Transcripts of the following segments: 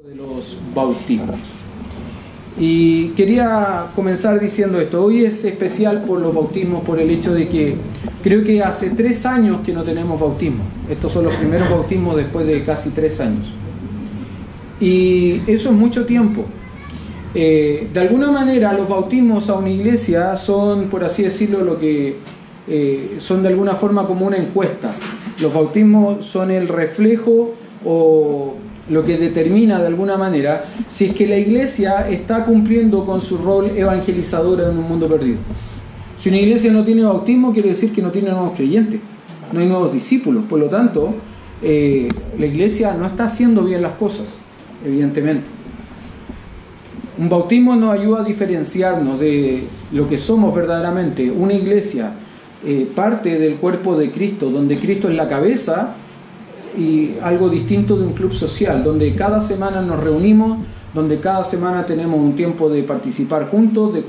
De los bautismos. Y quería comenzar diciendo esto. Hoy es especial por los bautismos, por el hecho de que creo que hace 3 años que no tenemos bautismo. Estos son los primeros bautismos después de casi 3 años. Y eso es mucho tiempo. De alguna manera los bautismos a una iglesia son, por así decirlo, lo que son de alguna forma como una encuesta. Los bautismos son el reflejo o lo que determina de alguna manera si es que la iglesia está cumpliendo con su rol evangelizador en un mundo perdido. Si una iglesia no tiene bautismo, quiere decir que no tiene nuevos creyentes, no hay nuevos discípulos. Por lo tanto, la iglesia no está haciendo bien las cosas, evidentemente. Un bautismo nos ayuda a diferenciarnos de lo que somos verdaderamente. Una iglesia, parte del cuerpo de Cristo, donde Cristo es la cabeza, y algo distinto de un club social, donde cada semana nos reunimos, donde cada semana tenemos un tiempo de participar juntos, de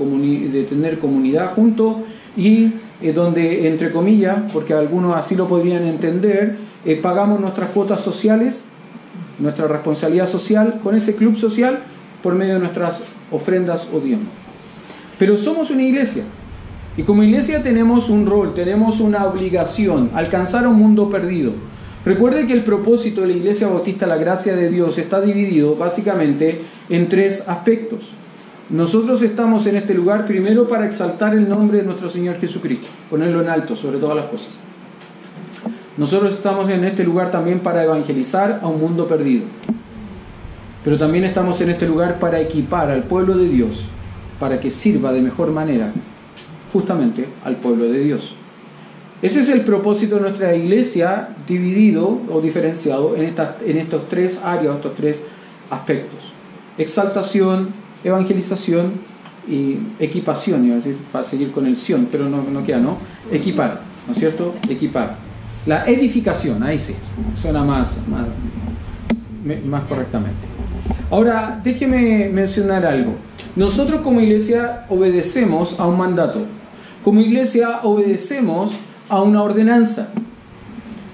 tener comunidad juntos, y donde, entre comillas, porque algunos así lo podrían entender, pagamos nuestras cuotas sociales, nuestra responsabilidad social con ese club social por medio de nuestras ofrendas o diezmos. Pero somos una iglesia, y como iglesia tenemos un rol, tenemos una obligación: alcanzar a un mundo perdido. Recuerde que el propósito de la Iglesia Bautista La Gracia de Dios está dividido básicamente en 3 aspectos. Nosotros estamos en este lugar primero para exaltar el nombre de nuestro Señor Jesucristo, ponerlo en alto sobre todas las cosas. Nosotros estamos en este lugar también para evangelizar a un mundo perdido. Pero también estamos en este lugar para equipar al pueblo de Dios, para que sirva de mejor manera justamente al pueblo de Dios. Ese es el propósito de nuestra iglesia, dividido o diferenciado en estos 3 áreas, estos 3 aspectos: exaltación, evangelización y equipación. Iba a decir para seguir con el sion, pero no queda, ¿no? Equipar, ¿no es cierto? Equipar. La edificación, ahí sí, suena más correctamente. Ahora, déjeme mencionar algo. Nosotros como iglesia obedecemos a un mandato. Como iglesia obedecemos a una ordenanza.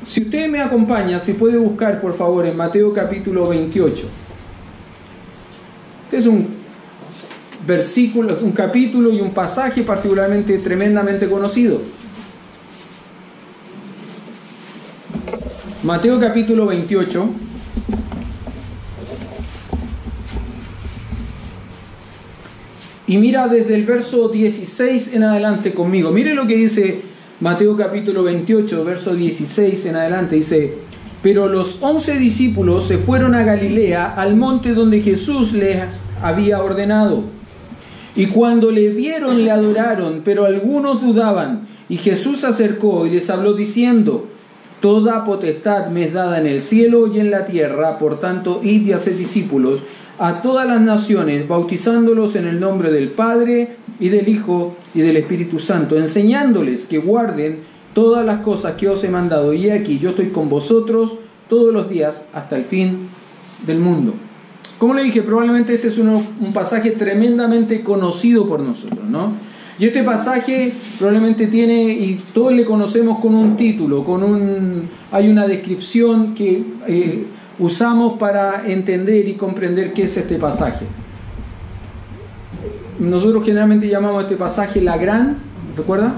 Si usted me acompaña, si puede buscar por favor en Mateo capítulo 28. Este es un versículo, un capítulo y un pasaje particularmente tremendamente conocido. Mateo capítulo 28. Y mira desde el verso 16 en adelante conmigo. Mire lo que dice Mateo capítulo 28, verso 16 en adelante. Dice: pero los 11 discípulos se fueron a Galilea, al monte donde Jesús les había ordenado. Y cuando le vieron, le adoraron, pero algunos dudaban. Y Jesús se acercó y les habló diciendo: toda potestad me es dada en el cielo y en la tierra, por tanto, id y haced discípulos a todas las naciones, bautizándolos en el nombre del Padre y del Hijo y del Espíritu Santo, enseñándoles que guarden todas las cosas que os he mandado. Y aquí yo estoy con vosotros todos los días hasta el fin del mundo. Como le dije, probablemente este es un pasaje tremendamente conocido por nosotros, ¿no? Y este pasaje probablemente tiene, y todos le conocemos con un título, hay una descripción que usamos para entender y comprender qué es este pasaje. Nosotros generalmente llamamos a este pasaje la gran, ¿recuerda?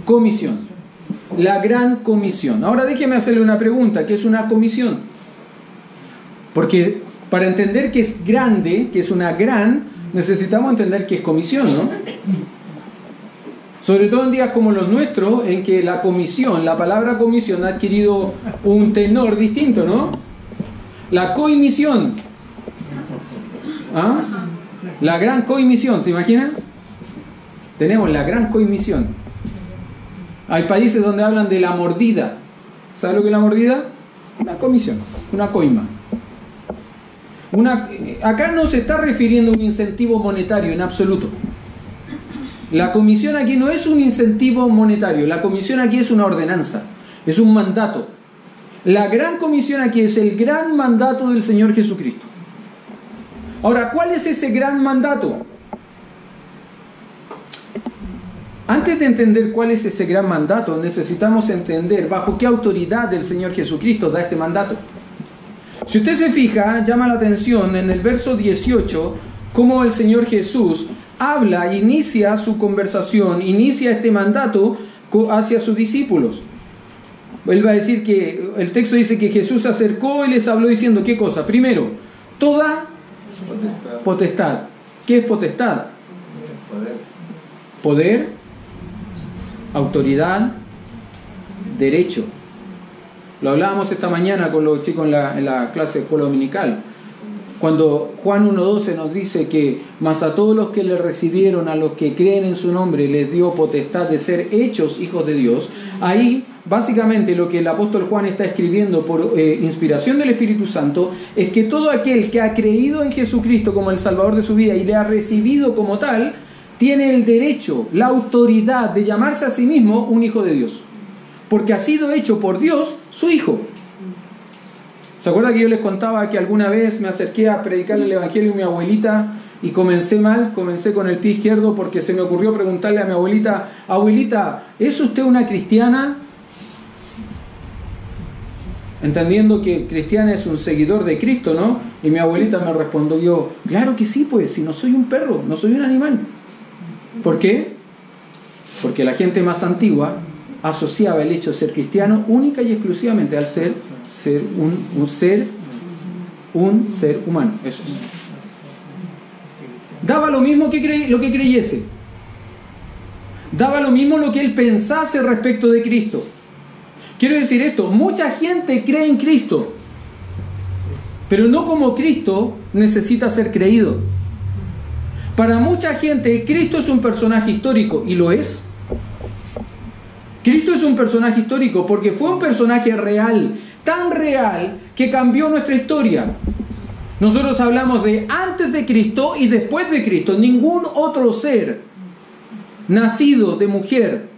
Comisión. La gran comisión. Ahora déjeme hacerle una pregunta: ¿qué es una comisión? Porque para entender que es grande, que es una gran, necesitamos entender que es comisión, ¿no? Sobre todo en días como los nuestros, en que la comisión, la palabra comisión ha adquirido un tenor distinto, ¿no? La coimisión. ¿Ah? La gran coimisión, ¿se imaginan? Tenemos la gran coimisión. Hay países donde hablan de la mordida. ¿Sabe lo que es la mordida? Una comisión, una coima. Acá no se está refiriendo a un incentivo monetario en absoluto. La comisión aquí no es un incentivo monetario. La comisión aquí es una ordenanza, es un mandato. La gran comisión aquí es el gran mandato del Señor Jesucristo. Ahora, ¿cuál es ese gran mandato? Antes de entender cuál es ese gran mandato, necesitamos entender bajo qué autoridad el Señor Jesucristo da este mandato. Si usted se fija, llama la atención en el verso 18, cómo el Señor Jesús habla, inicia su conversación, inicia este mandato hacia sus discípulos. Él va a decir que, el texto dice que Jesús se acercó y les habló diciendo, ¿qué cosa? Primero, toda potestad. ¿Qué es potestad? Poder, autoridad, derecho. Lo hablábamos esta mañana con los chicos en la clase de escuela dominical. Cuando Juan 1:12 nos dice que mas a todos los que le recibieron, a los que creen en su nombre, les dio potestad de ser hechos hijos de Dios. Ahí básicamente lo que el apóstol Juan está escribiendo por inspiración del Espíritu Santo es que todo aquel que ha creído en Jesucristo como el Salvador de su vida y le ha recibido como tal, tiene el derecho, la autoridad de llamarse a sí mismo un hijo de Dios. Porque ha sido hecho por Dios su hijo. ¿Se acuerda que yo les contaba que alguna vez me acerqué a predicarle el evangelio a mi abuelita y comencé mal? Comencé con el pie izquierdo porque se me ocurrió preguntarle a mi abuelita: abuelita, ¿es usted una cristiana? Entendiendo que cristiana es un seguidor de Cristo, ¿no? Y mi abuelita me respondió: claro que sí, pues, si no soy un perro, no soy un animal. ¿Por qué? Porque la gente más antigua asociaba el hecho de ser cristiano única y exclusivamente al ser un ser humano. Eso es. Daba lo mismo lo que creyese. Daba lo mismo lo que él pensase respecto de Cristo. Quiero decir esto: mucha gente cree en Cristo, pero no como Cristo necesita ser creído. Para mucha gente Cristo es un personaje histórico, y lo es. Cristo es un personaje histórico porque fue un personaje real, tan real que cambió nuestra historia. Nosotros hablamos de antes de Cristo y después de Cristo. Ningún otro ser nacido de mujer,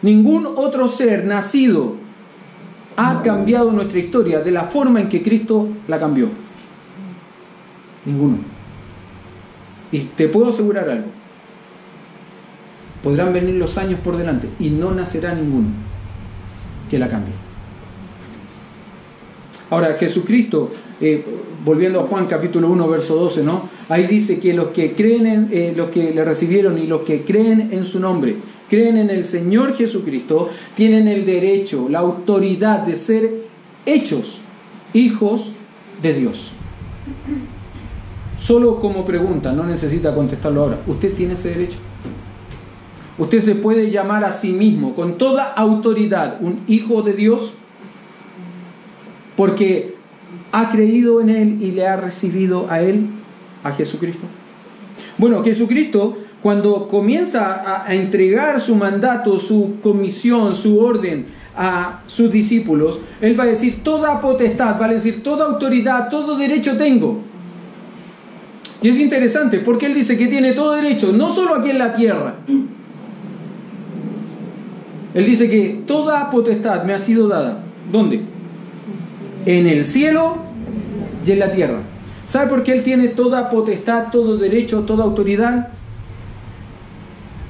ningún otro ser nacido ha cambiado nuestra historia de la forma en que Cristo la cambió. Ninguno. Y te puedo asegurar algo: podrán venir los años por delante y no nacerá ninguno que la cambie. Ahora, Jesucristo, volviendo a Juan capítulo 1 verso 12, ¿no? Ahí dice que los que creen los que le recibieron y los que creen en su nombre, creen en el Señor Jesucristo, tienen el derecho, la autoridad de ser hechos hijos de Dios. Solo como pregunta, no necesita contestarlo ahora. ¿Usted tiene ese derecho? ¿Usted se puede llamar a sí mismo con toda autoridad un hijo de Dios? Porque ha creído en Él y le ha recibido a Él, a Jesucristo. Bueno, Jesucristo, cuando comienza a entregar su mandato, su comisión, su orden a sus discípulos, Él va a decir: toda potestad, va a decir toda autoridad, todo derecho tengo. Y es interesante porque Él dice que tiene todo derecho, no solo aquí en la tierra. Él dice que toda potestad me ha sido dada. ¿Dónde? En el cielo y en la tierra. ¿Sabe por qué Él tiene toda potestad, todo derecho, toda autoridad?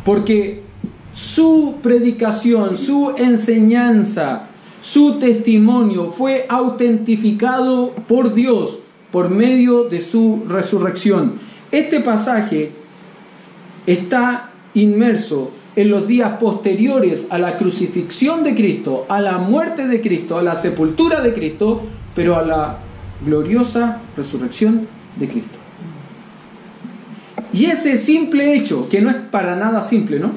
Porque su predicación, su enseñanza, su testimonio fue autentificado por Dios por medio de su resurrección. Este pasaje está inmerso en los días posteriores a la crucifixión de Cristo, a la muerte de Cristo, a la sepultura de Cristo, pero a la gloriosa resurrección de Cristo. Y ese simple hecho, que no es para nada simple, ¿no?,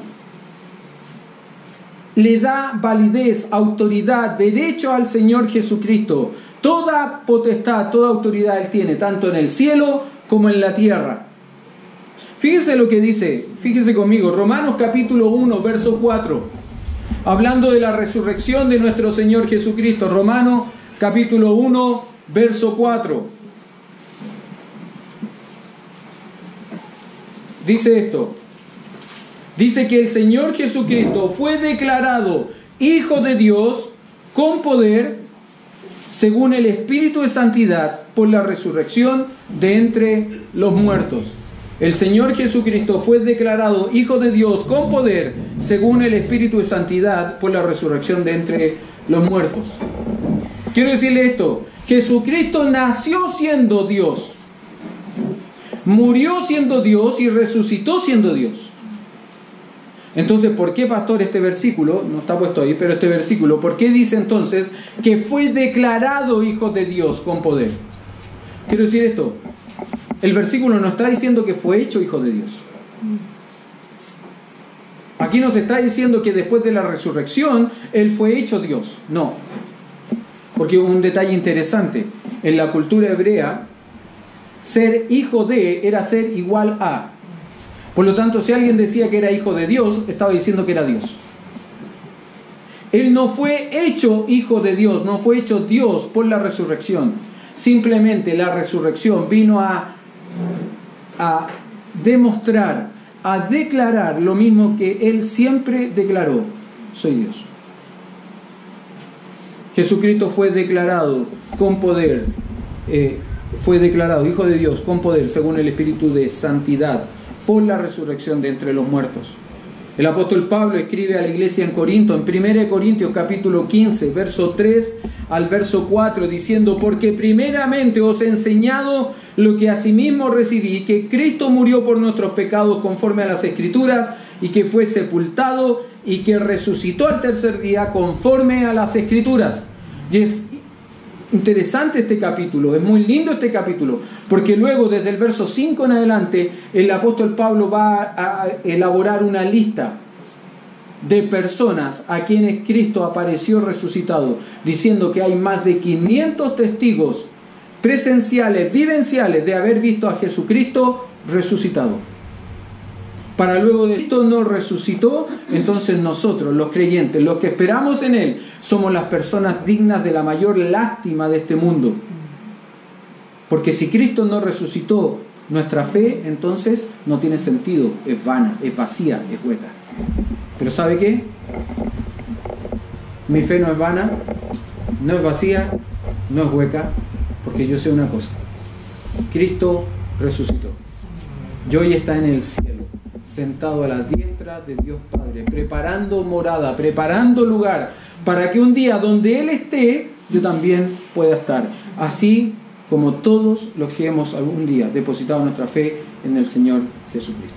le da validez, autoridad, derecho al Señor Jesucristo. Toda potestad, toda autoridad Él tiene, tanto en el cielo como en la tierra. Fíjese lo que dice, fíjese conmigo, Romanos capítulo 1, verso 4, hablando de la resurrección de nuestro Señor Jesucristo. Romanos capítulo 1, verso 4. Dice esto: dice que el Señor Jesucristo fue declarado Hijo de Dios con poder, según el Espíritu de Santidad, por la resurrección de entre los muertos. El Señor Jesucristo fue declarado Hijo de Dios con poder, según el Espíritu de Santidad, por la resurrección de entre los muertos. Quiero decirle esto: Jesucristo nació siendo Dios, murió siendo Dios y resucitó siendo Dios. Entonces, ¿por qué, pastor, este versículo? No está puesto ahí, pero este versículo, ¿por qué dice entonces que fue declarado hijo de Dios con poder? Quiero decir esto, el versículo no está diciendo que fue hecho hijo de Dios. Aquí nos está diciendo que después de la resurrección, Él fue hecho Dios. No. Porque un detalle interesante, en la cultura hebrea, ser hijo de era ser igual a. Por lo tanto, si alguien decía que era hijo de Dios, estaba diciendo que era Dios. Él no fue hecho hijo de Dios, no fue hecho Dios por la resurrección. Simplemente la resurrección vino a demostrar, a declarar lo mismo que Él siempre declaró: soy Dios. Jesucristo fue declarado con poder, fue declarado hijo de Dios con poder según el Espíritu de santidad por la resurrección de entre los muertos. El apóstol Pablo escribe a la iglesia en Corinto, en 1 Corintios capítulo 15, verso 3 al verso 4, diciendo: porque primeramente os he enseñado lo que asimismo recibí, que Cristo murió por nuestros pecados conforme a las Escrituras, y que fue sepultado, y que resucitó al tercer día conforme a las Escrituras. Y es interesante este capítulo, es muy lindo este capítulo, porque luego desde el verso 5 en adelante el apóstol Pablo va a elaborar una lista de personas a quienes Cristo apareció resucitado, diciendo que hay más de 500 testigos presenciales, vivenciales, de haber visto a Jesucristo resucitado. Para luego de esto nos resucitó, entonces nosotros, los creyentes, los que esperamos en Él, somos las personas dignas de la mayor lástima de este mundo. Porque si Cristo no resucitó, nuestra fe entonces no tiene sentido, es vana, es vacía, es hueca. Pero ¿sabe qué? Mi fe no es vana, no es vacía, no es hueca, porque yo sé una cosa: Cristo resucitó. Y hoy está en el cielo, sentado a la diestra de Dios Padre, preparando morada, preparando lugar, para que un día donde Él esté, yo también pueda estar. Así como todos los que hemos algún día depositado nuestra fe en el Señor Jesucristo.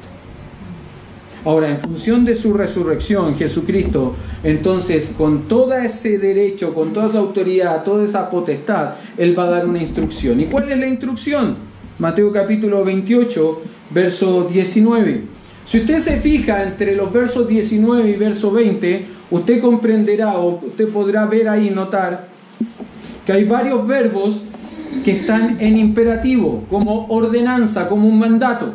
Ahora, en función de su resurrección, Jesucristo, entonces, con todo ese derecho, con toda esa autoridad, toda esa potestad, Él va a dar una instrucción. ¿Y cuál es la instrucción? Mateo capítulo 28, verso 19. Si usted se fija entre los versos 19 y verso 20, usted comprenderá, o usted podrá ver ahí, notar, que hay varios verbos que están en imperativo, como ordenanza, como un mandato.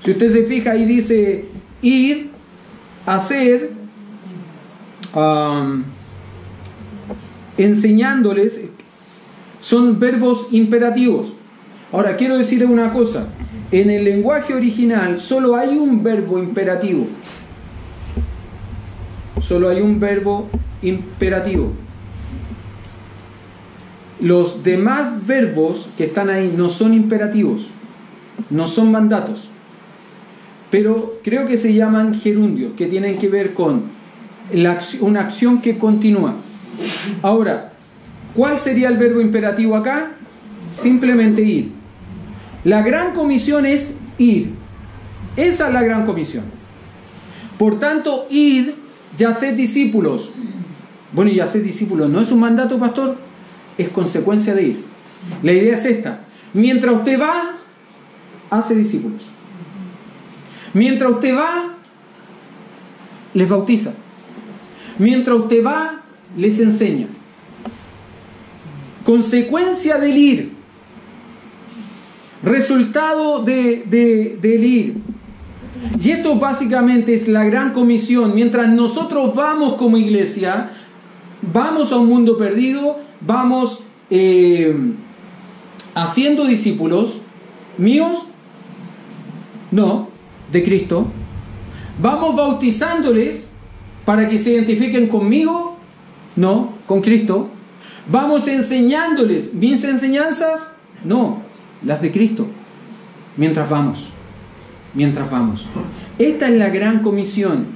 Si usted se fija, ahí dice ir, hacer, enseñándoles, son verbos imperativos. Ahora, quiero decirle una cosa: en el lenguaje original solo hay un verbo imperativo. Solo hay un verbo imperativo. Los demás verbos que están ahí no son imperativos, no son mandatos, pero creo que se llaman gerundios, que tienen que ver con una acción que continúa. Ahora, ¿cuál sería el verbo imperativo acá? Simplemente ir. La gran comisión es ir. Esa es la gran comisión. Por tanto, id y haced discípulos. Bueno, y hacer discípulos no es un mandato, pastor, es consecuencia de ir. La idea es esta: mientras usted va, hace discípulos. Mientras usted va, les bautiza. Mientras usted va, les enseña. Consecuencia del ir, resultado del ir. Y esto básicamente es la gran comisión. Mientras nosotros vamos como iglesia, vamos a un mundo perdido, vamos haciendo discípulos míos, no, de Cristo. Vamos bautizándoles para que se identifiquen conmigo, no, con Cristo. Vamos enseñándoles mis enseñanzas, no, las de Cristo. Mientras vamos. Esta es la gran comisión.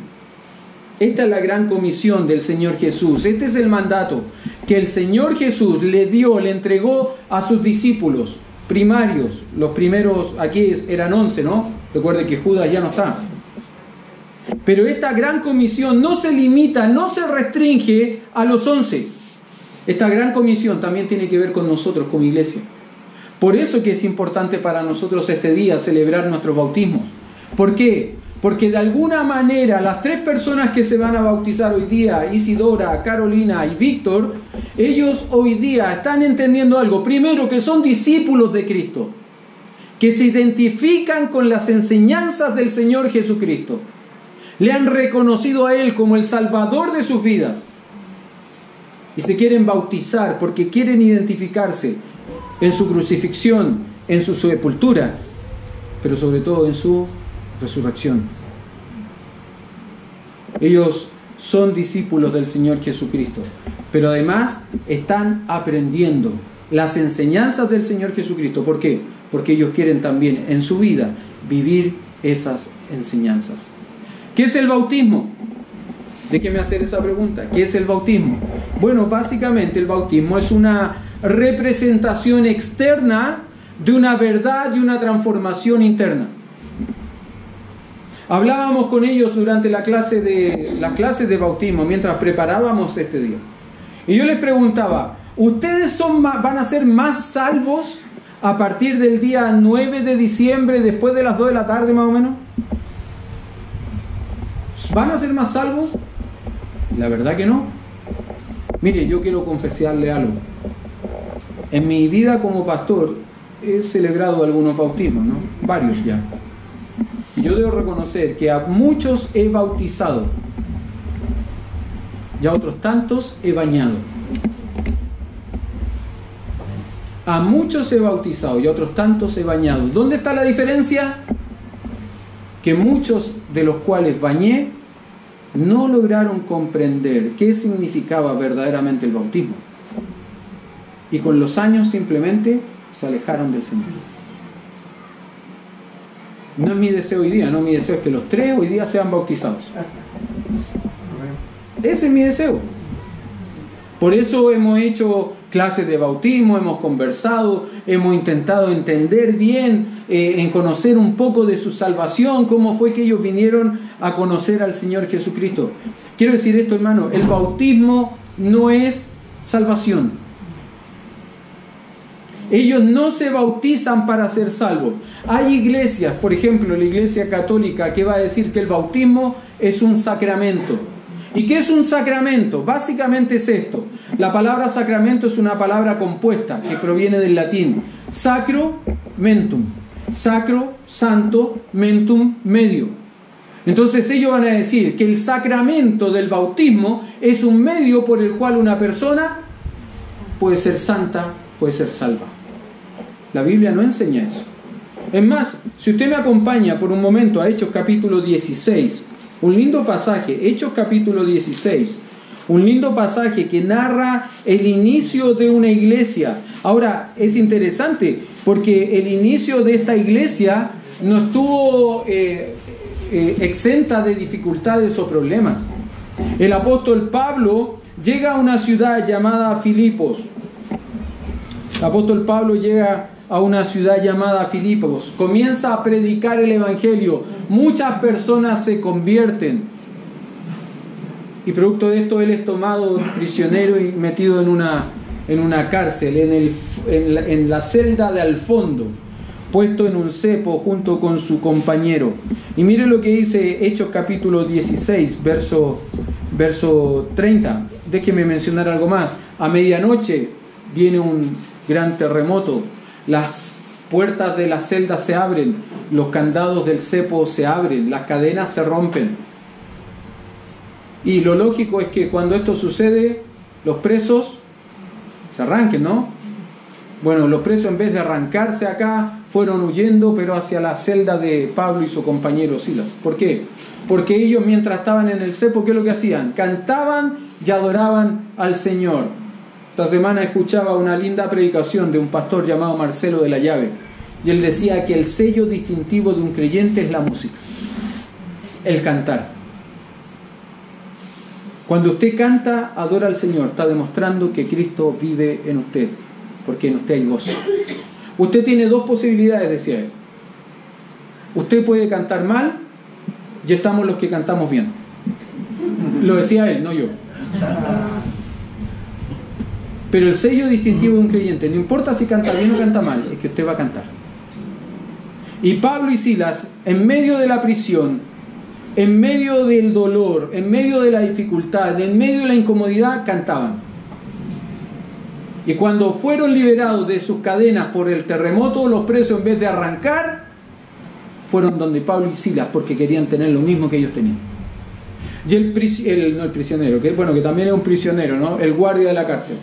Esta es la gran comisión del Señor Jesús. Este es el mandato que el Señor Jesús le entregó a sus discípulos primarios. Los primeros, aquí eran 11, ¿no? Recuerde que Judas ya no está. Pero esta gran comisión no se limita, no se restringe a los 11. Esta gran comisión también tiene que ver con nosotros como iglesia. Por eso que es importante para nosotros este día celebrar nuestros bautismos. ¿Por qué? Porque de alguna manera las 3 personas que se van a bautizar hoy día, Isidora, Carolina y Víctor, ellos hoy día están entendiendo algo. Primero, que son discípulos de Cristo, que se identifican con las enseñanzas del Señor Jesucristo. Le han reconocido a Él como el Salvador de sus vidas. Y se quieren bautizar porque quieren identificarse en su crucifixión, en su sepultura, pero sobre todo en su resurrección. Ellos son discípulos del Señor Jesucristo, pero además están aprendiendo las enseñanzas del Señor Jesucristo. ¿Por qué? Porque ellos quieren también en su vida vivir esas enseñanzas. ¿Qué es el bautismo? Déjeme hacer esa pregunta. ¿Qué es el bautismo? Bueno, básicamente el bautismo es una representación externa de una verdad y una transformación interna. Hablábamos con ellos durante las clases de bautismo, mientras preparábamos este día. Y yo les preguntaba, ¿ustedes van a ser más salvos a partir del día 9 de diciembre, después de las 2 de la tarde más o menos? ¿Van a ser más salvos? La verdad que no. Mire, yo quiero confesarle algo. En mi vida como pastor he celebrado algunos bautismos, ¿no? Varios ya. Y yo debo reconocer que a muchos he bautizado. Y a otros tantos he bañado. A muchos he bautizado y a otros tantos he bañado. ¿Dónde está la diferencia? Que muchos de los cuales bañé no lograron comprender qué significaba verdaderamente el bautismo. Y con los años simplemente se alejaron del Señor. No es mi deseo hoy día, no, mi deseo es que los 3 hoy día sean bautizados. Ese es mi deseo. Por eso hemos hecho clases de bautismo, hemos conversado, hemos intentado entender bien, en conocer un poco de su salvación, cómo fue que ellos vinieron a conocer al Señor Jesucristo. Quiero decir esto, hermano, el bautismo no es salvación. Ellos no se bautizan para ser salvos. Hay iglesias, por ejemplo, la Iglesia Católica, que va a decir que el bautismo es un sacramento. ¿Y qué es un sacramento? Básicamente es esto. La palabra sacramento es una palabra compuesta que proviene del latín. Sacro, mentum. Sacro, santo, mentum, medio. Entonces ellos van a decir que el sacramento del bautismo es un medio por el cual una persona puede ser santa, puede ser salva. La Biblia no enseña eso. Es más, si usted me acompaña por un momento a Hechos capítulo 16, un lindo pasaje, Hechos capítulo 16, un lindo pasaje que narra el inicio de una iglesia. Ahora, es interesante porque el inicio de esta iglesia no estuvo exenta de dificultades o problemas. El apóstol Pablo llega a una ciudad llamada Filipos. El apóstol Pablo llega a una ciudad llamada Filipos, comienza a predicar el evangelio, muchas personas se convierten y producto de esto él es tomado prisionero y metido en una cárcel, en la celda de al fondo, puesto en un cepo junto con su compañero. Y mire lo que dice Hechos capítulo 16, verso 30. Déjeme mencionar algo más. A medianoche viene un gran terremoto. Las puertas de la celda se abren, los candados del cepo se abren, las cadenas se rompen. Y lo lógico es que cuando esto sucede, los presos se arranquen, ¿no? Bueno, los presos en vez de arrancarse acá, fueron huyendo, pero hacia la celda de Pablo y su compañero Silas. ¿Por qué? Porque ellos mientras estaban en el cepo, ¿qué es lo que hacían? Cantaban y adoraban al Señor. Esta semana escuchaba una linda predicación de un pastor llamado Marcelo de la Llave. Y él decía que el sello distintivo de un creyente es la música, el cantar. Cuando usted canta, adora al Señor, está demostrando que Cristo vive en usted, porque en usted hay gozo. Usted tiene dos posibilidades, decía él. Usted puede cantar mal, y estamos los que cantamos bien. Lo decía él, no yo. Pero el sello distintivo de un creyente, no importa si canta bien o canta mal, es que usted va a cantar. Y Pablo y Silas, en medio de la prisión, en medio del dolor, en medio de la dificultad, en medio de la incomodidad, cantaban. Y cuando fueron liberados de sus cadenas por el terremoto, los presos, en vez de arrancar, fueron donde Pablo y Silas, porque querían tener lo mismo que ellos tenían. Y el prisionero, que también es un prisionero, ¿no? El guardia de la cárcel.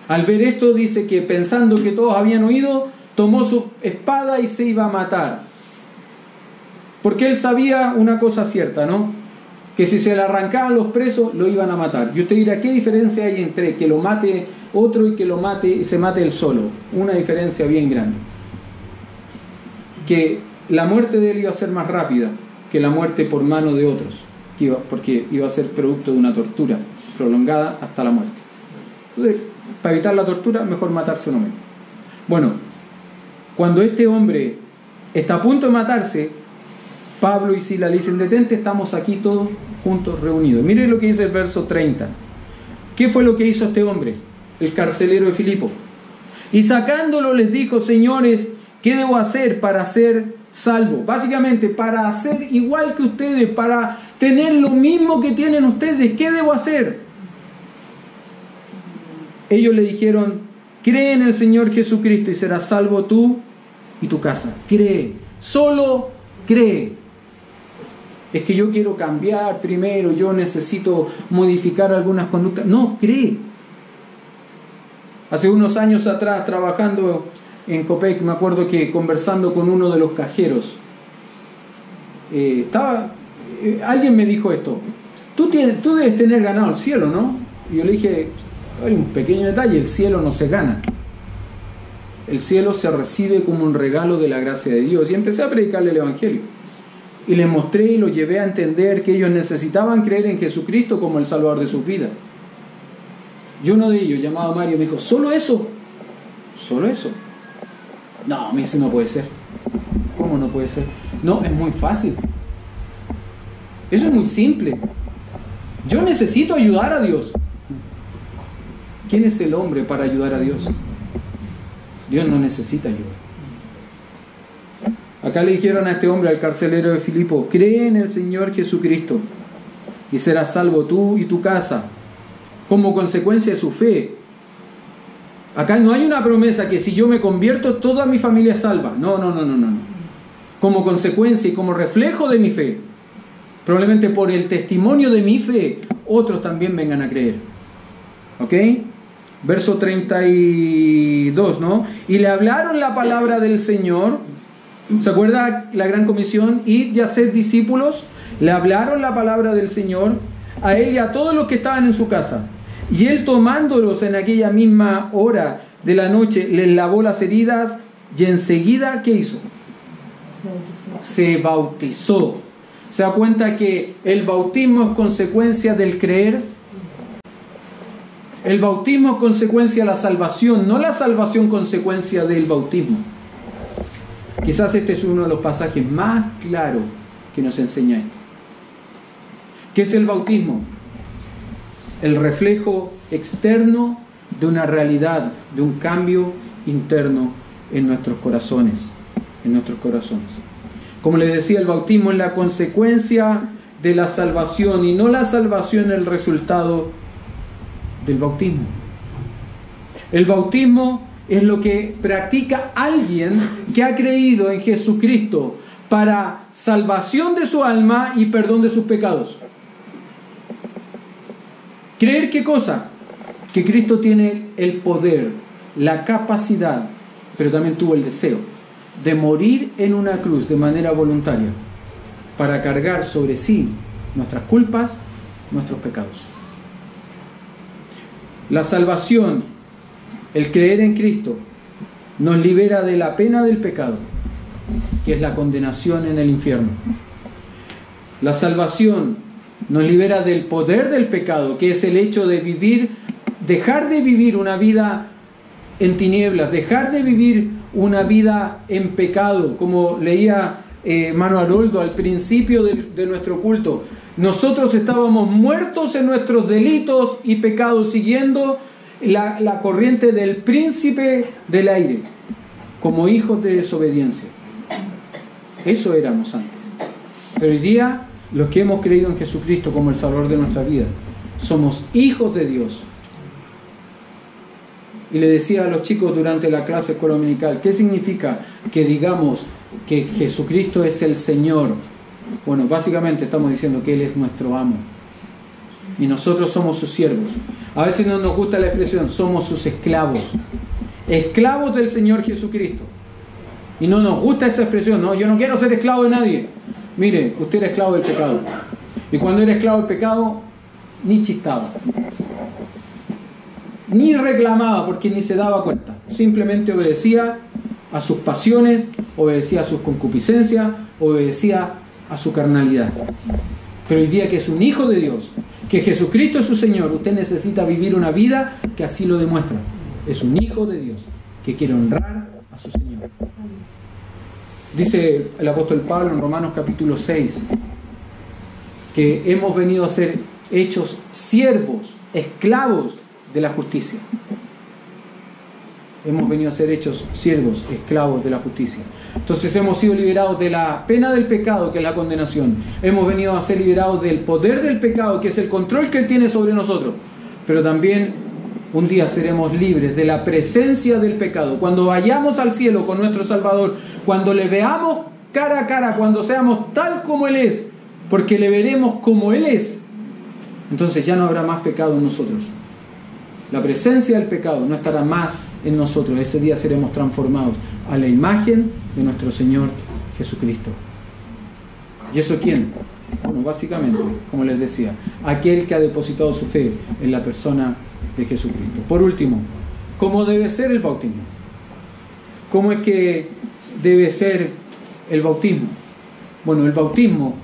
Al ver esto, dice que pensando que todos habían huido, tomó su espada y se iba a matar. Porque él sabía una cosa cierta, ¿no? Que si se le arrancaban los presos, lo iban a matar. Y usted dirá, ¿qué diferencia hay entre que lo mate otro y que lo mate y se mate él solo? Una diferencia bien grande. Que la muerte de él iba a ser más rápida que la muerte por mano de otros, porque iba a ser producto de una tortura prolongada hasta la muerte. Entonces, para evitar la tortura, mejor matarse uno mismo. Bueno, cuando este hombre está a punto de matarse, Pablo y Silas le dicen, detente, estamos aquí todos juntos reunidos. Miren lo que dice el verso 30. ¿Qué fue lo que hizo este hombre? El carcelero de Filipo. Y sacándolo les dijo, señores, ¿qué debo hacer para ser salvo? Básicamente, para ser igual que ustedes, para tener lo mismo que tienen ustedes, ¿qué debo hacer? Ellos le dijeron, cree en el Señor Jesucristo y serás salvo tú y tu casa. Cree, solo cree. Es que yo quiero cambiar primero, yo necesito modificar algunas conductas. No, cree. Hace unos años atrás, trabajando en Copec, me acuerdo que conversando con uno de los cajeros, alguien me dijo esto, tú debes tener ganado el cielo, ¿no? Y yo le dije, hay un pequeño detalle, el cielo no se gana. El cielo se recibe como un regalo de la gracia de Dios. Y empecé a predicarle el Evangelio. Y les mostré y los llevé a entender que ellos necesitaban creer en Jesucristo como el Salvador de sus vidas. Y uno de ellos, llamado Mario, me dijo, ¿solo eso? ¿Solo eso? No, me dice, no puede ser. ¿Cómo no puede ser? No, es muy fácil. Eso es muy simple. Yo necesito ayudar a Dios. ¿Quién es el hombre para ayudar a Dios? Dios no necesita ayuda. Acá le dijeron a este hombre, al carcelero de Filipo, cree en el Señor Jesucristo y serás salvo tú y tu casa, como consecuencia de su fe. Acá no hay una promesa que si yo me convierto toda mi familia es salva. No. Como consecuencia y como reflejo de mi fe, probablemente por el testimonio de mi fe, otros también vengan a creer. ¿Ok? Verso 32, ¿no? Y le hablaron la palabra del Señor. ¿Se acuerda la gran comisión? Id y haced discípulos. Le hablaron la palabra del Señor a él y a todos los que estaban en su casa. Y él, tomándolos en aquella misma hora de la noche, les lavó las heridas y enseguida, ¿qué hizo? Se bautizó. ¿Se da cuenta que el bautismo es consecuencia del creer? El bautismo es consecuencia de la salvación, no la salvación consecuencia del bautismo. Quizás este es uno de los pasajes más claros que nos enseña esto. ¿Qué es el bautismo? El reflejo externo de una realidad, de un cambio interno en nuestros corazones. Como les decía, el bautismo es la consecuencia de la salvación y no la salvación el resultado del bautismo. El bautismo es lo que practica alguien que ha creído en Jesucristo para salvación de su alma y perdón de sus pecados. ¿Creer qué cosa? Que Cristo tiene el poder, la capacidad, pero también tuvo el deseo de morir en una cruz de manera voluntaria para cargar sobre sí nuestras culpas, nuestros pecados. La salvación, el creer en Cristo, nos libera de la pena del pecado, que es la condenación en el infierno. La salvación Nos libera del poder del pecado, que es el hecho de vivir, dejar de vivir una vida en tinieblas, dejar de vivir una vida en pecado, como leía hermano Haroldo al principio de nuestro culto. Nosotros estábamos muertos en nuestros delitos y pecados, siguiendo la corriente del príncipe del aire, como hijos de desobediencia. Eso éramos antes. Pero hoy día, los que hemos creído en Jesucristo como el Salvador de nuestra vida, somos hijos de Dios. Y le decía a los chicos durante la clase escuela dominical, ¿qué significa que digamos que Jesucristo es el Señor? Bueno, básicamente estamos diciendo que Él es nuestro amo y nosotros somos sus siervos. A veces no nos gusta la expresión, somos sus esclavos, esclavos del Señor Jesucristo. Y no nos gusta esa expresión, no, yo no quiero ser esclavo de nadie. Mire, usted era esclavo del pecado, y cuando era esclavo del pecado ni chistaba, ni reclamaba, porque ni se daba cuenta, simplemente obedecía a sus pasiones, obedecía a sus concupiscencias, obedecía a su carnalidad. Pero el día que es un hijo de Dios, que Jesucristo es su Señor, usted necesita vivir una vida que así lo demuestra. Es un hijo de Dios que quiere honrar a su Señor. Dice el apóstol Pablo en Romanos capítulo 6 que hemos venido a ser hechos siervos, esclavos de la justicia. Hemos venido a ser hechos siervos, esclavos de la justicia. Entonces hemos sido liberados de la pena del pecado, que es la condenación. Hemos venido a ser liberados del poder del pecado, que es el control que Él tiene sobre nosotros. Pero también un día seremos libres de la presencia del pecado. Cuando vayamos al cielo con nuestro Salvador, cuando le veamos cara a cara, cuando seamos tal como Él es, porque le veremos como Él es, entonces ya no habrá más pecado en nosotros. La presencia del pecado no estará más en nosotros. Ese día seremos transformados a la imagen de nuestro Señor Jesucristo. ¿Y eso quién? Bueno, básicamente, como les decía, aquel que ha depositado su fe en la persona de Jesucristo. Por último, ¿cómo debe ser el bautismo? ¿Cómo es que debe ser el bautismo? Bueno, el bautismo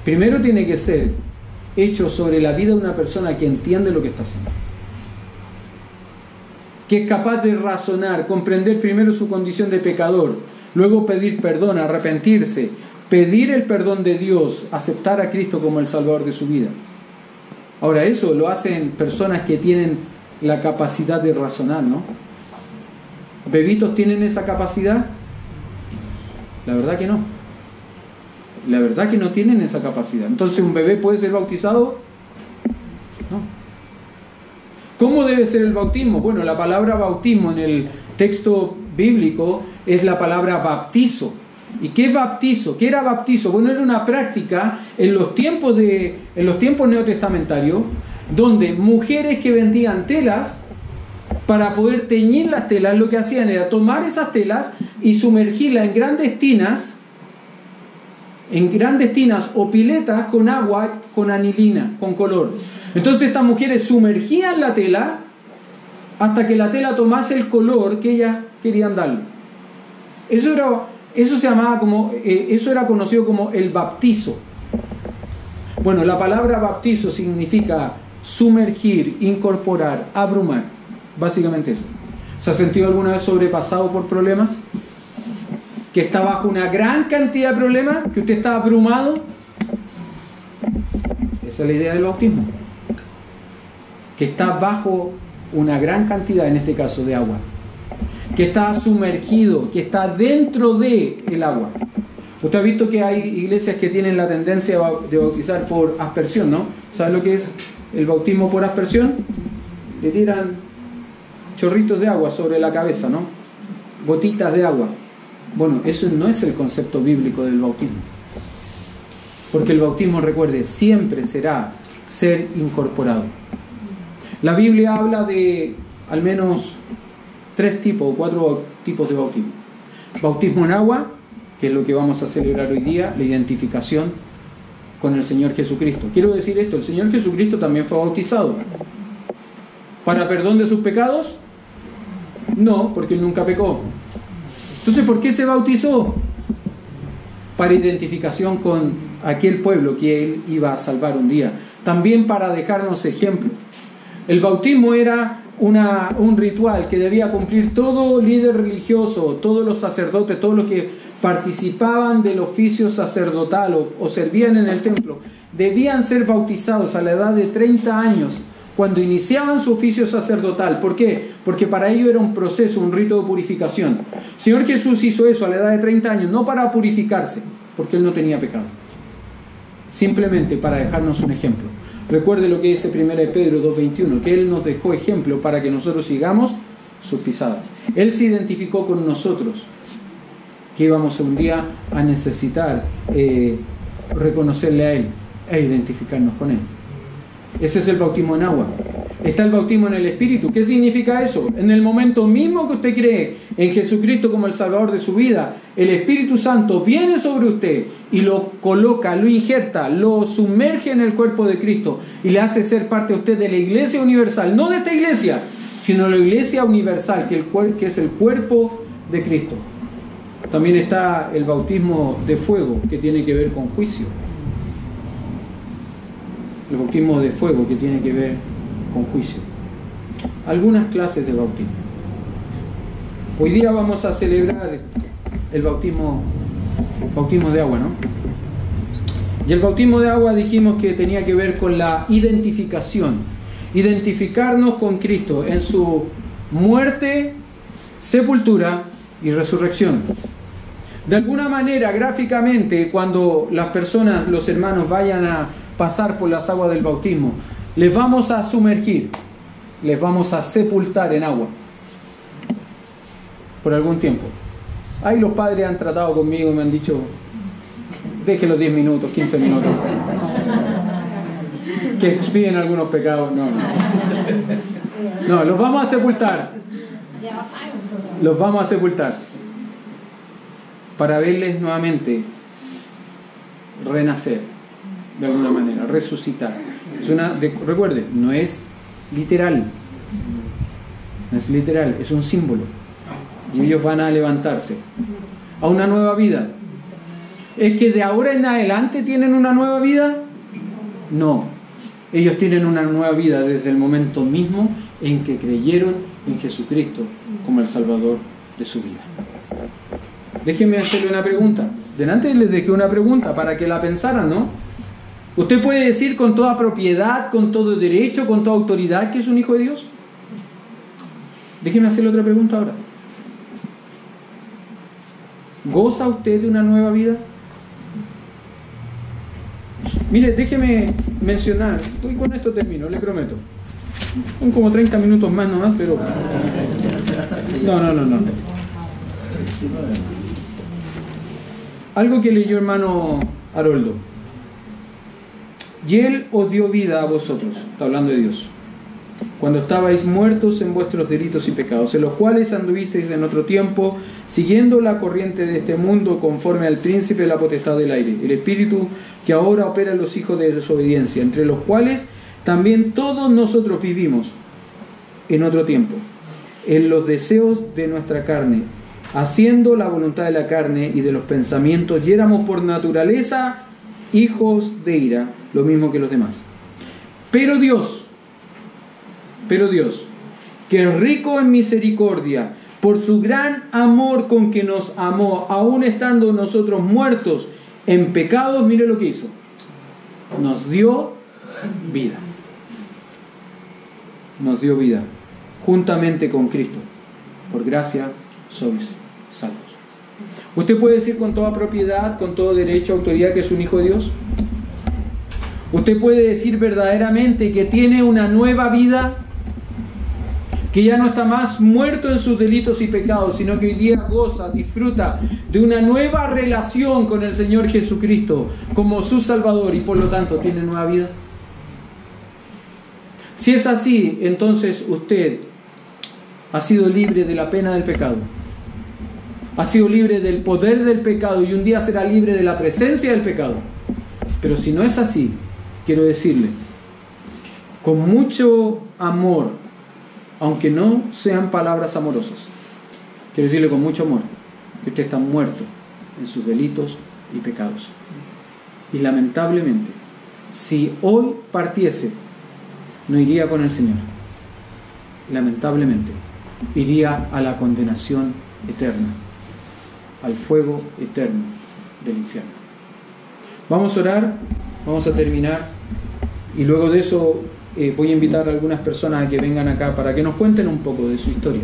primero tiene que ser hecho sobre la vida de una persona que entiende lo que está haciendo, que es capaz de razonar, comprender primero su condición de pecador, luego pedir perdón, arrepentirse, pedir el perdón de Dios, aceptar a Cristo como el Salvador de su vida. Ahora, eso lo hacen personas que tienen la capacidad de razonar, ¿no? ¿Bebitos tienen esa capacidad? La verdad que no. La verdad que no tienen esa capacidad. Entonces, ¿un bebé puede ser bautizado? No. ¿Cómo debe ser el bautismo? Bueno, la palabra bautismo en el texto bíblico es la palabra baptizo. ¿Y qué es baptizo? ¿Qué era baptizo? Bueno, era una práctica en los tiempos neotestamentarios, donde mujeres que vendían telas, para poder teñir las telas, lo que hacían era tomar esas telas y sumergirlas en grandes tinas o piletas con agua, con anilina, con color. Entonces estas mujeres sumergían la tela hasta que la tela tomase el color que ellas querían darle. Eso era conocido como el baptizo. Bueno, la palabra baptizo significa sumergir, incorporar, abrumar. Básicamente eso. ¿Se ha sentido alguna vez sobrepasado por problemas? ¿Que está bajo una gran cantidad de problemas? ¿Que usted está abrumado? Esa es la idea del bautismo. Que está bajo una gran cantidad, en este caso, de agua. Que está sumergido, que está dentro del agua. Usted ha visto que hay iglesias que tienen la tendencia de bautizar por aspersión, ¿no? ¿Sabe lo que es el bautismo por aspersión? Le tiran chorritos de agua sobre la cabeza, ¿no? Gotitas de agua. Bueno, eso no es el concepto bíblico del bautismo. Porque el bautismo, recuerde, siempre será ser incorporado. La Biblia habla de al menos 3 tipos o 4 tipos de bautismo. Bautismo en agua, que es lo que vamos a celebrar hoy día, la identificación con el Señor Jesucristo. Quiero decir esto, el Señor Jesucristo también fue bautizado. ¿Para perdón de sus pecados? No, porque Él nunca pecó. Entonces, ¿por qué se bautizó? Para identificación con a aquel pueblo que Él iba a salvar un día. También para dejarnos ejemplo. El bautismo era un ritual que debía cumplir todo líder religioso, todos los sacerdotes, todos los que participaban del oficio sacerdotal o servían en el templo, debían ser bautizados a la edad de 30 años cuando iniciaban su oficio sacerdotal. ¿Por qué? Porque para ello era un proceso, un rito de purificación. El Señor Jesús hizo eso a la edad de 30 años, no para purificarse, porque Él no tenía pecado, simplemente para dejarnos un ejemplo. Recuerde lo que dice 1 Pedro 2:21, que Él nos dejó ejemplo para que nosotros sigamos sus pisadas. Él se identificó con nosotros, que íbamos un día a necesitar reconocerle a Él e identificarnos con Él. Ese es el bautismo en agua. Está el bautismo en el Espíritu. ¿Qué significa eso? En el momento mismo que usted cree en Jesucristo como el Salvador de su vida, el Espíritu Santo viene sobre usted y lo coloca, lo injerta, lo sumerge en el cuerpo de Cristo y le hace ser parte a usted de la iglesia universal, no de esta iglesia, sino la iglesia universal, que es el cuerpo de Cristo. También está el bautismo de fuego, que tiene que ver con juicio. El bautismo de fuego, que tiene que ver con juicio. Algunas clases de bautismo. Hoy día vamos a celebrar el bautismo de agua, ¿no? Y el bautismo de agua dijimos que tenía que ver con la identificación. Identificarnos con Cristo en su muerte, sepultura y resurrección. De alguna manera, gráficamente, cuando las personas, los hermanos, vayan a pasar por las aguas del bautismo, les vamos a sumergir, les vamos a sepultar en agua por algún tiempo. Ahí los padres han tratado conmigo y me han dicho, déjenlos 10 minutos, 15 minutos, que expiden algunos pecados. No, los vamos a sepultar. Los vamos a sepultar para verles nuevamente renacer, de alguna manera, resucitar. Recuerde, no es literal, es un símbolo. Y ellos van a levantarse a una nueva vida. ¿Es que de ahora en adelante tienen una nueva vida? No, ellos tienen una nueva vida desde el momento mismo en que creyeron en Jesucristo como el Salvador de su vida. Déjenme hacerle una pregunta. Delante les dejé una pregunta para que la pensaran, ¿no? ¿Usted puede decir con toda propiedad, con todo derecho, con toda autoridad que es un hijo de Dios? Déjenme hacerle otra pregunta ahora. ¿Goza usted de una nueva vida? Mire, déjeme mencionar, y con esto termino, le prometo. Son como 30 minutos más nomás, pero... No. Algo que leyó hermano Haroldo. Y Él os dio vida a vosotros, está hablando de Dios, cuando estabais muertos en vuestros delitos y pecados, en los cuales anduvisteis en otro tiempo, siguiendo la corriente de este mundo, conforme al príncipe de la potestad del aire, el espíritu que ahora opera en los hijos de desobediencia, entre los cuales también todos nosotros vivimos en otro tiempo, en los deseos de nuestra carne, haciendo la voluntad de la carne y de los pensamientos, y éramos por naturaleza hijos de ira, lo mismo que los demás. Pero Dios, que es rico en misericordia, por su gran amor con que nos amó, aun estando nosotros muertos en pecados, mire lo que hizo. Nos dio vida. Nos dio vida. Juntamente con Cristo. Por gracia sois salvos. ¿Usted puede decir con toda propiedad, con todo derecho, autoridad que es un hijo de Dios? ¿Usted puede decir verdaderamente que tiene una nueva vida? Que ya no está más muerto en sus delitos y pecados, sino que hoy día goza, disfruta de una nueva relación con el Señor Jesucristo como su Salvador y por lo tanto tiene nueva vida? Si es así, entonces usted ha sido libre de la pena del pecado. Ha sido libre del poder del pecado y un día será libre de la presencia del pecado. Pero si no es así, quiero decirle, con mucho amor, aunque no sean palabras amorosas, quiero decirle con mucho amor, que usted está muerto en sus delitos y pecados. Y lamentablemente, si hoy partiese, no iría con el Señor. Lamentablemente, iría a la condenación eterna, al fuego eterno del infierno. Vamos a orar, vamos a terminar, y luego de eso voy a invitar a algunas personas a que vengan acá para que nos cuenten un poco de su historia.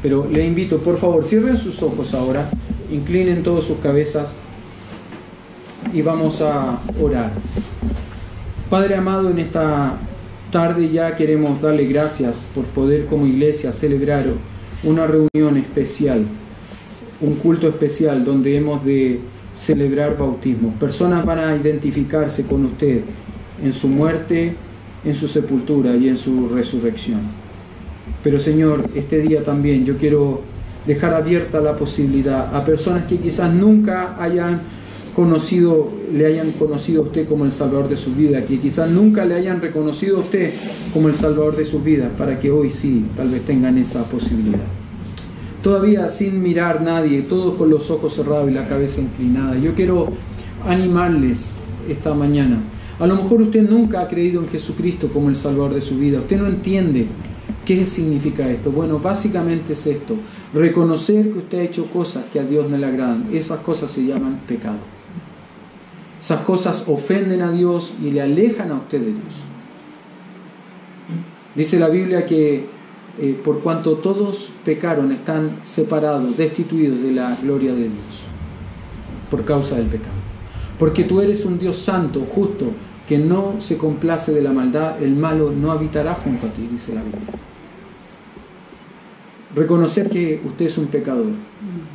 Pero les invito, por favor, cierren sus ojos ahora, inclinen todas sus cabezas y vamos a orar. Padre amado, en esta tarde ya queremos darle gracias por poder como iglesia celebrar una reunión especial, un culto especial donde hemos de celebrar bautismo. Personas van a identificarse con usted en su muerte, en su sepultura y en su resurrección. Pero Señor, este día también yo quiero dejar abierta la posibilidad a personas que quizás nunca le hayan conocido a usted como el Salvador de su vida, que quizás nunca le hayan reconocido a usted como el Salvador de sus vidas, para que hoy sí, tal vez tengan esa posibilidad. Todavía sin mirar a nadie, todos con los ojos cerrados y la cabeza inclinada, yo quiero animarles esta mañana. A lo mejor usted nunca ha creído en Jesucristo como el Salvador de su vida, usted no entiende qué significa esto. Bueno, básicamente es esto: reconocer que usted ha hecho cosas que a Dios no le agradan. Esas cosas se llaman pecado. Esas cosas ofenden a Dios y le alejan a usted de Dios. Dice la Biblia que por cuanto todos pecaron, están separados, destituidos de la gloria de Dios por causa del pecado. Porque tú eres un Dios santo, justo, que no se complace de la maldad, el malo no habitará junto a ti, dice la Biblia. Reconocer que usted es un pecador.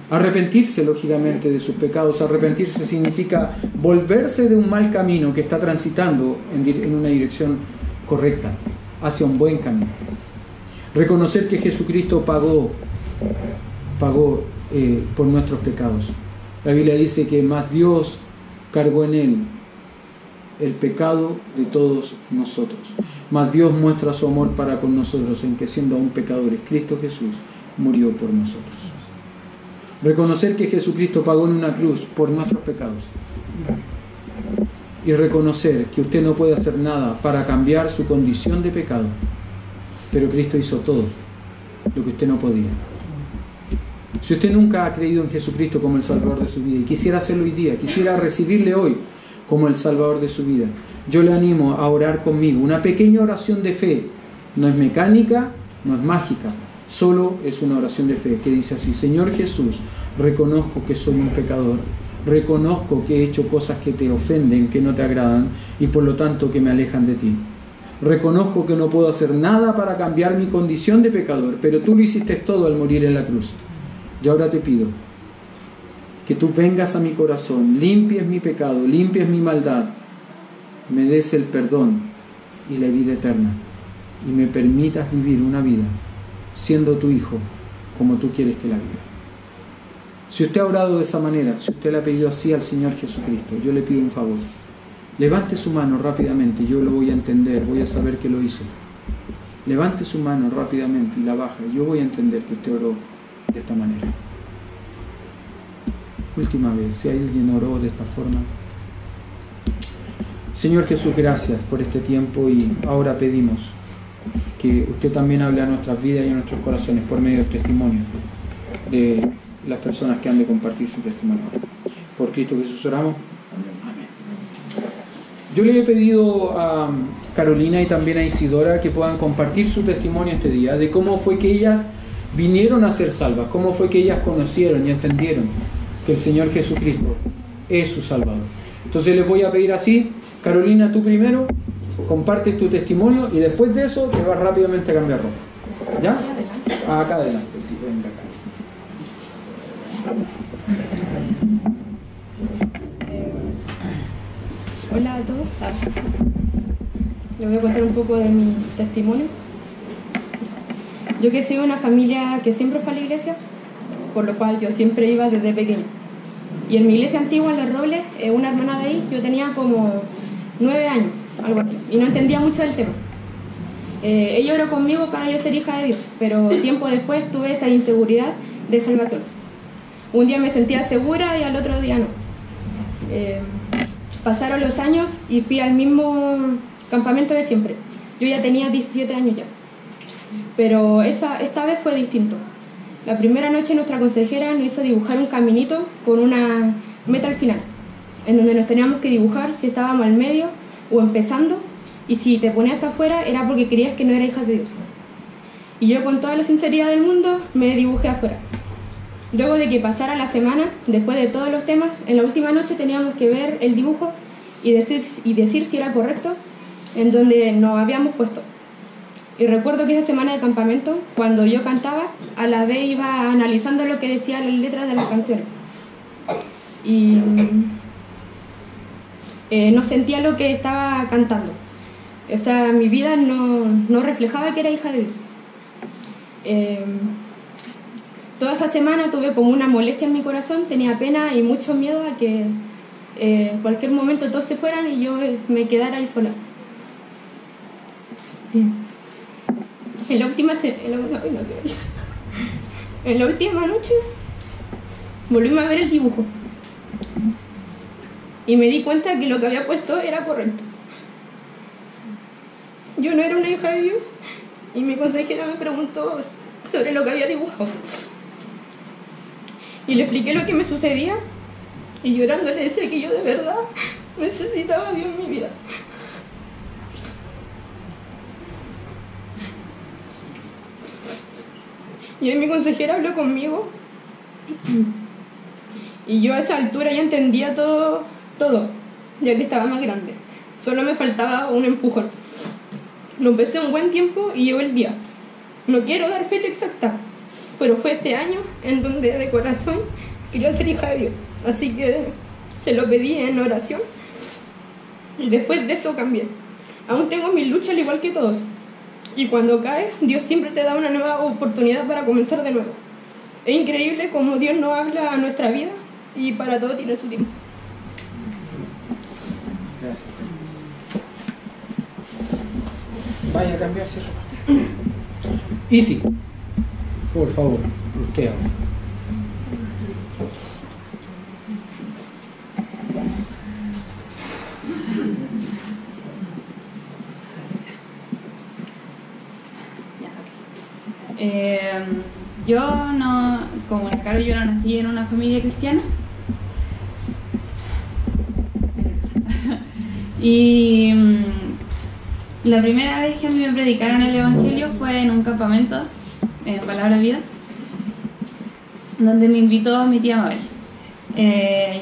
Arrepentirse, lógicamente, de sus pecados. Arrepentirse significa volverse de un mal camino que está transitando en una dirección correcta, hacia un buen camino. Reconocer que Jesucristo pagó por nuestros pecados. La Biblia dice que más Dios cargó en Él el pecado de todos nosotros. Mas Dios muestra su amor para con nosotros en que, siendo aún pecadores, Cristo Jesús murió por nosotros. Reconocer que Jesucristo pagó en una cruz por nuestros pecados. Y reconocer que usted no puede hacer nada para cambiar su condición de pecado, pero Cristo hizo todo lo que usted no podía. Si usted nunca ha creído en Jesucristo como el Salvador de su vida y quisiera hacerlo hoy día, quisiera recibirle hoy como el Salvador de su vida, yo le animo a orar conmigo. Una pequeña oración de fe. No es mecánica, no es mágica, solo es una oración de fe que dice así: Señor Jesús, reconozco que soy un pecador, reconozco que he hecho cosas que te ofenden, que no te agradan y por lo tanto que me alejan de ti. Reconozco que no puedo hacer nada para cambiar mi condición de pecador, pero tú lo hiciste todo al morir en la cruz. Y ahora te pido que tú vengas a mi corazón, limpies mi pecado, limpies mi maldad, me des el perdón y la vida eterna, y me permitas vivir una vida siendo tu hijo como tú quieres que la viva. Si usted ha orado de esa manera, si usted le ha pedido así al Señor Jesucristo, yo le pido un favor. Levante su mano rápidamente y yo lo voy a entender, voy a saber que lo hizo. Levante su mano rápidamente y la baja, y yo voy a entender que usted oró de esta manera. Última vez, si alguien oró de esta forma. Señor Jesús, gracias por este tiempo, y ahora pedimos que usted también hable a nuestras vidas y a nuestros corazones por medio del testimonio de las personas que han de compartir su testimonio. Por Cristo Jesús oramos. Amén. Yo le he pedido a Carolina y también a Isidora que puedan compartir su testimonio este día de cómo fue que ellas vinieron a ser salvas, cómo fue que ellas conocieron y entendieron que el Señor Jesucristo es su Salvador. Entonces les voy a pedir así: Carolina, tú primero compartes tu testimonio y después de eso te vas rápidamente a cambiar ropa. ¿Ya? Acá adelante, sí, venga acá. Hola a todos. Les voy a contar un poco de mi testimonio. Yo crecí en una familia que siempre fue a la iglesia, por lo cual yo siempre iba desde pequeño. Y en mi iglesia antigua, en Los Robles, una hermana de ahí, yo tenía como 9 años, algo así, y no entendía mucho del tema. Ella oró conmigo para yo ser hija de Dios, pero tiempo después tuve esa inseguridad de salvación. Un día me sentía segura y al otro día no. pasaron los años y fui al mismo campamento de siempre. Yo ya tenía 17 años ya, pero esta vez fue distinto. La primera noche nuestra consejera nos hizo dibujar un caminito con una meta al final, en donde nos teníamos que dibujar si estábamos al medio o empezando, y si te ponías afuera era porque creías que no eras hija de Dios. Y yo, con toda la sinceridad del mundo, me dibujé afuera. Luego de que pasara la semana, después de todos los temas, en la última noche teníamos que ver el dibujo y decir si era correcto en donde nos habíamos puesto. Y recuerdo que esa semana de campamento, cuando yo cantaba, a la vez iba analizando lo que decían las letras de las canciones. Y no sentía lo que estaba cantando. O sea, mi vida no reflejaba que era hija de Dios. Toda esa semana tuve como una molestia en mi corazón, tenía pena y mucho miedo a que en cualquier momento todos se fueran y yo me quedara ahí sola. Bien. En la última noche volvimos a ver el dibujo y me di cuenta que lo que había puesto era correcto. Yo no era una hija de Dios y mi consejera me preguntó sobre lo que había dibujado y le expliqué lo que me sucedía y llorando le decía que yo de verdad necesitaba a Dios en mi vida. Y ahí mi consejera habló conmigo y yo a esa altura ya entendía todo, ya que estaba más grande. Solo me faltaba un empujón. Lo empecé un buen tiempo y llegó el día. No quiero dar fecha exacta, pero fue este año en donde de corazón quería ser hija de Dios. Así que se lo pedí en oración y después de eso cambié. Aún tengo mis luchas al igual que todos. Y cuando caes, Dios siempre te da una nueva oportunidad para comenzar de nuevo. Es increíble cómo Dios nos habla a nuestra vida y para todo tiene su tiempo. Gracias. Vaya a cambiarse ropa. Y sí, por favor, usted ahora. Yo no, como la Caro, yo no nací en una familia cristiana. Y la primera vez que a mí me predicaron el Evangelio fue en un campamento, en Palabra de Vida, donde me invitó mi tía Mabel.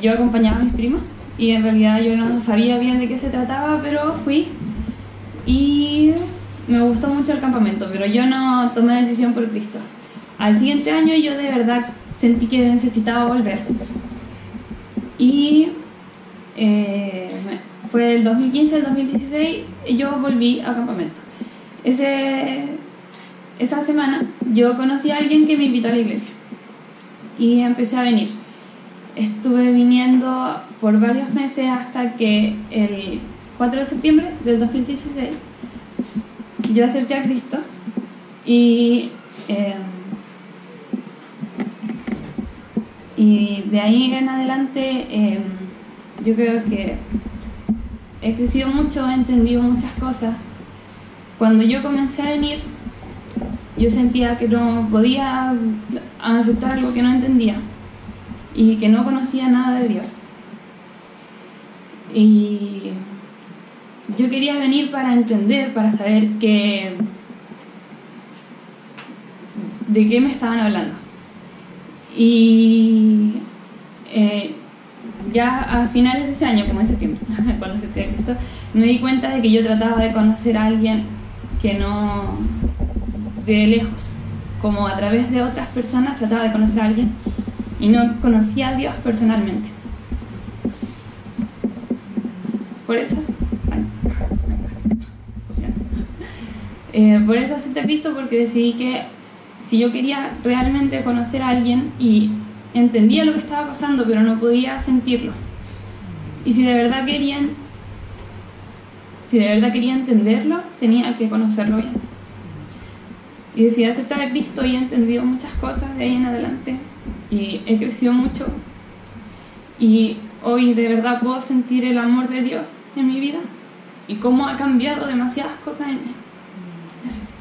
Yo acompañaba a mis primos y en realidad yo no sabía bien de qué se trataba, pero fui y me gustó mucho el campamento, pero yo no tomé decisión por Cristo. Al siguiente año yo de verdad sentí que necesitaba volver. Y fue el 2015 al 2016 yo volví al campamento. Esa semana yo conocí a alguien que me invitó a la iglesia y empecé a venir. Estuve viniendo por varios meses hasta que el 4 de septiembre del 2016 yo acepté a Cristo y de ahí en adelante yo creo que he crecido mucho, he entendido muchas cosas. Cuando yo comencé a venir, yo sentía que no podía aceptar algo que no entendía y que no conocía nada de Dios. Y yo quería venir para entender, para saber de qué me estaban hablando. Y ya a finales de ese año, como en septiembre, cuando acepté a Cristo, me di cuenta de que yo trataba de conocer a alguien que no de lejos, como a través de otras personas trataba de conocer a alguien y no conocía a Dios personalmente. Por eso acepté a Cristo, porque decidí que si yo quería realmente conocer a alguien y entendía lo que estaba pasando pero no podía sentirlo, y si de verdad quería entenderlo, tenía que conocerlo bien. Y decidí aceptar a Cristo y he entendido muchas cosas de ahí en adelante y he crecido mucho. Y hoy de verdad puedo sentir el amor de Dios en mi vida y cómo ha cambiado demasiadas cosas en mí. Eso.